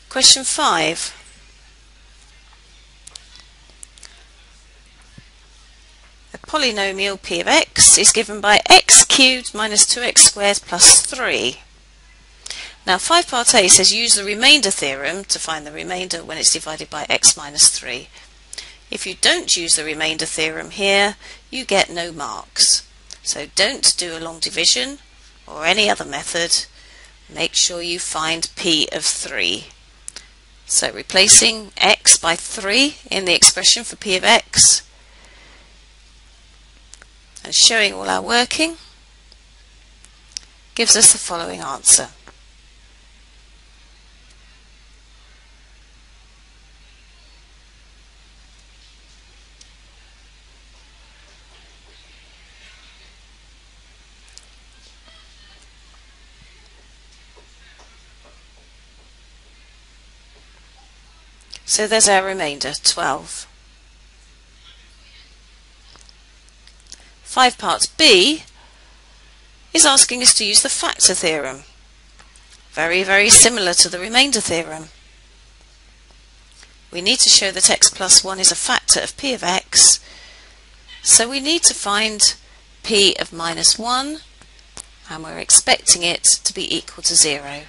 Question 5. A polynomial p of x is given by x cubed minus 2x squared plus 3. Now 5 part A says use the remainder theorem to find the remainder when it's divided by x minus 3. If you don't use the remainder theorem here, you get no marks. So don't do a long division or any other method. Make sure you find p of 3. So replacing x by 3 in the expression for p of x and showing all our working gives us the following answer. So there's our remainder, 12. 5 parts B is asking us to use the factor theorem. Very, very similar to the remainder theorem. We need to show that x plus 1 is a factor of p of x, so we need to find p of minus 1, and we're expecting it to be equal to 0.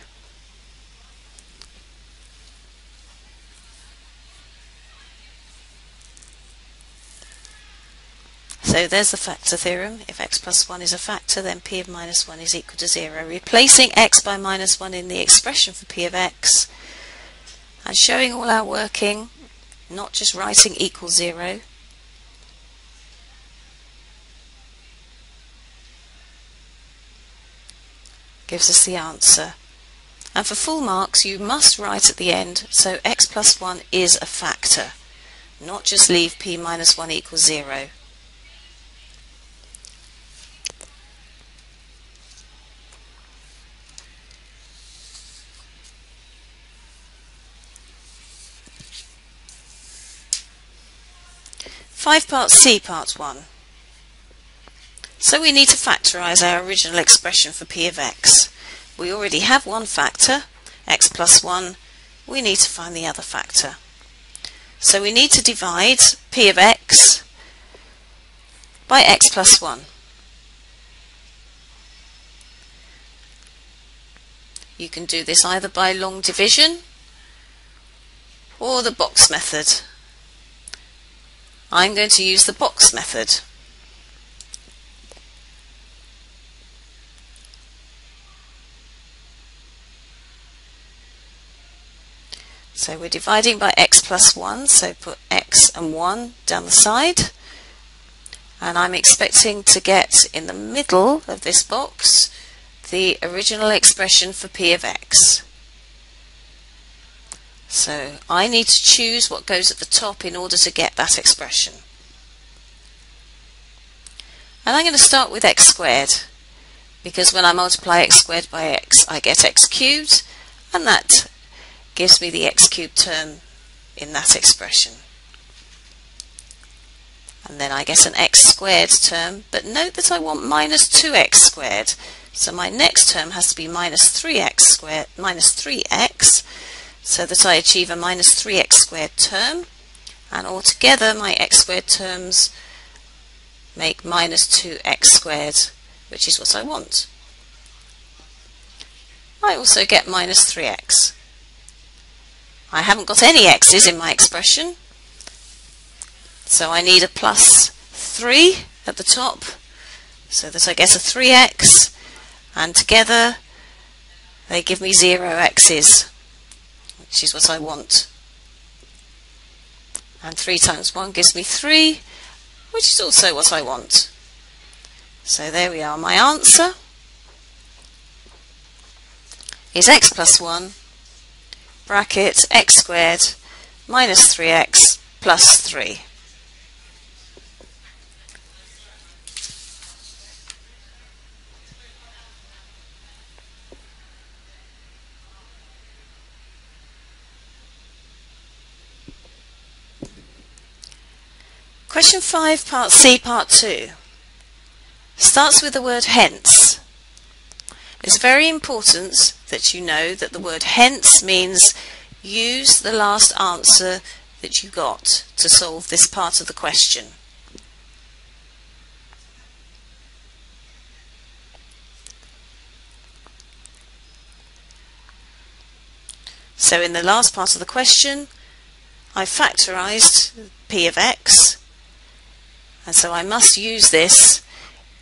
So there's the factor theorem. If x plus 1 is a factor, then p of minus 1 is equal to 0. Replacing x by minus 1 in the expression for p of x and showing all our working, not just writing equals 0. Gives us the answer. And for full marks you must write at the end, so x plus 1 is a factor, not just leave p minus 1 equals 0. Five parts C, part 1. So we need to factorise our original expression for p of x. We already have one factor, x plus 1. We need to find the other factor. So we need to divide p of x by x plus 1. You can do this either by long division or the box method. I'm going to use the box method. So we're dividing by x plus 1, so put x and 1 down the side. And I'm expecting to get in the middle of this box the original expression for p of x. So I need to choose what goes at the top in order to get that expression. And I'm going to start with x squared, because when I multiply x squared by x I get x cubed, and that gives me the x cubed term in that expression. And then I get an x squared term, but note that I want minus 2x squared, so my next term has to be minus 3x squared, minus 3x, so that I achieve a minus 3x squared term, and altogether my x squared terms make minus 2x squared, which is what I want. I also get minus 3x. I haven't got any x's in my expression, so I need a plus 3 at the top, so that I get a 3x, and together they give me 0 x's, which is what I want. And 3 times 1 gives me 3, which is also what I want. So there we are. My answer is x plus 1, bracket x squared minus 3x plus 3. Question 5, part C, part 2, starts with the word hence. It's very important that you know that the word hence means use the last answer that you got to solve this part of the question. So in the last part of the question, I factorised p of x, and so I must use this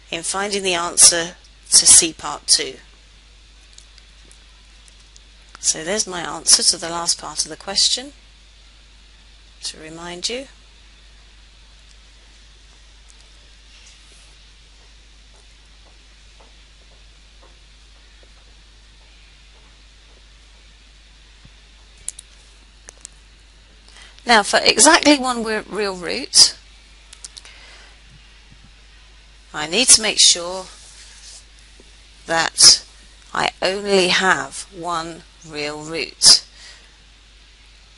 in finding the answer to C part 2. So there's my answer to the last part of the question, to remind you. Now for exactly one real root, I need to make sure that I only have one real root.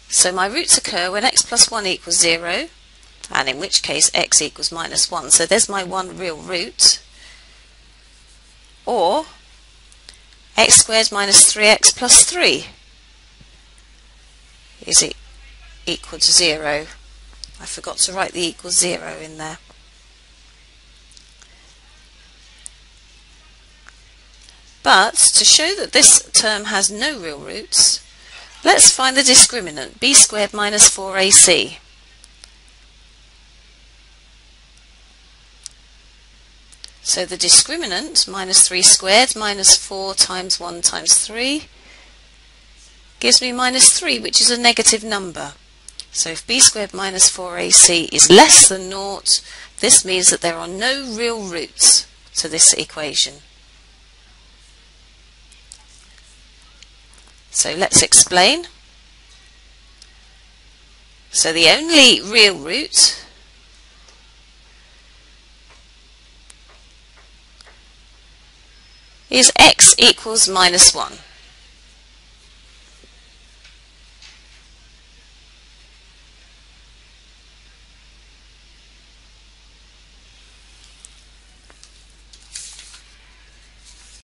So my roots occur when x plus 1 equals 0, and in which case x equals minus 1. So there's my one real root. Or x squared minus 3x plus 3 is equal to 0. I forgot to write the equals 0 in there. But to show that this term has no real roots, let's find the discriminant, b squared minus 4ac. So the discriminant, minus 3 squared minus 4 times 1 times 3, gives me minus 3, which is a negative number. So if b squared minus 4ac is less than 0, this means that there are no real roots to this equation. So let's explain. So the only real root is x equals minus 1.